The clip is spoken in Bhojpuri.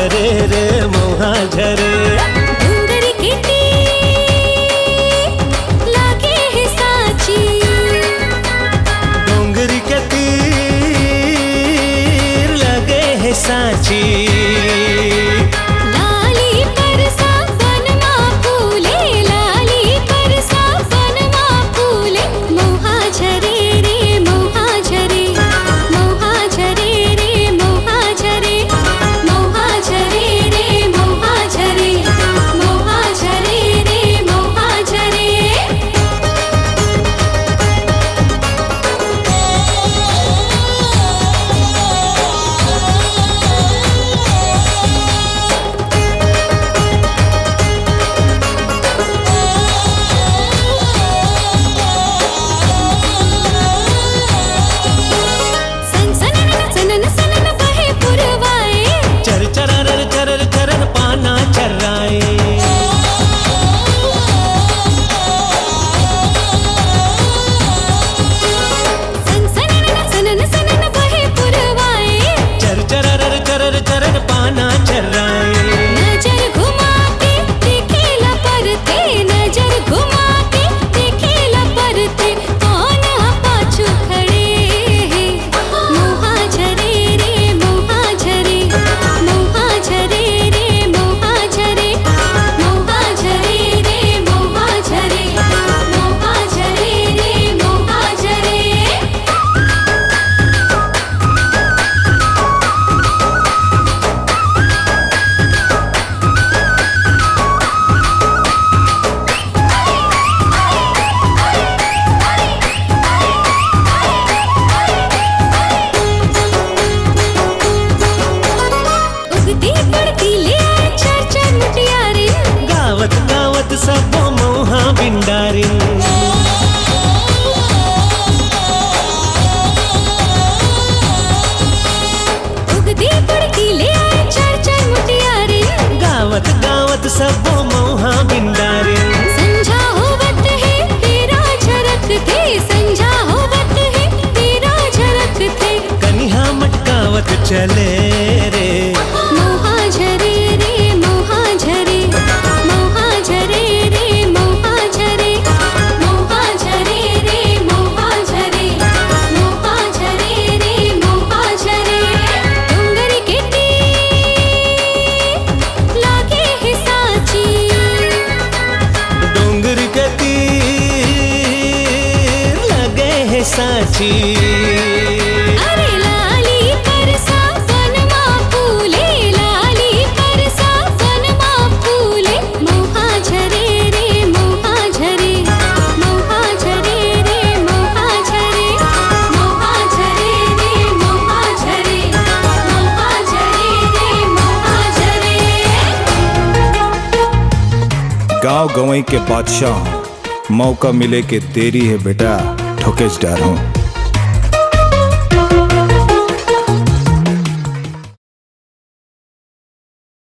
झरे रे मोहा झरे। डोंगरी किती लागे है साची, डोंगरी के तीर लगे है साची। लाली परसा वनमा फूले, लाली परसा वनमा फूले। मोहा झरे रे मोहा झरे, मोहा झरे रे मोहा झरे, मोहा झरे रे मोहा झरे, मोहा झरे रे मोहा झरे। सन सनन सनन सनन बहे पुरवाए, चर चरर चरर चरर पाना चर्राए। सन सनन सनन सनन बहे पुरवाए। चर चरर चरर चरर पाना चर्राए। नजर घुमा के देखेला परते, नजर घुमा के देखेला परते। कौन पाछू खड़े हैं, मोहा झरे रे मोहा झरे, मोहा झरे रे मोहा झरे, मोहा झरे रे मोहा झरे, मोहा झरे रे मोहा झरे। उगती पड़ती ले आए चार चार मुटियारे, गावत गावत सब मोहा बिंडारी। उगती पड़ती ले आए चार चार मुटियारे। गावत गावत सब मोहा बिंडारी। संझा होवत है तेरा झरकते, संझा होवत है तेरा झरकते। कन्हा मटकावत चले रे। मोहा झरे रे मोहा झरे, मोहा झरे रे मोहा झरे, मोहा झरे रे मोहा झरे, मोहा झरे रे मोहा झरे। डोंगरी के तीर लागे है साची, डोंगर के तीर लगे है साची। अरे लाली परसा वनमा फूले, लाली परसा वनमा फूले। मोहा झरे रे मोहा झरे, मोहा झरे रे मोहा झरे, मोहा झरे रे मोहा झरे, मोहा झरे रे मोहा झरे। गांव गंवई के बादशाह हूँ, मौका मिले के देरी है बेटा ठोके डालूं।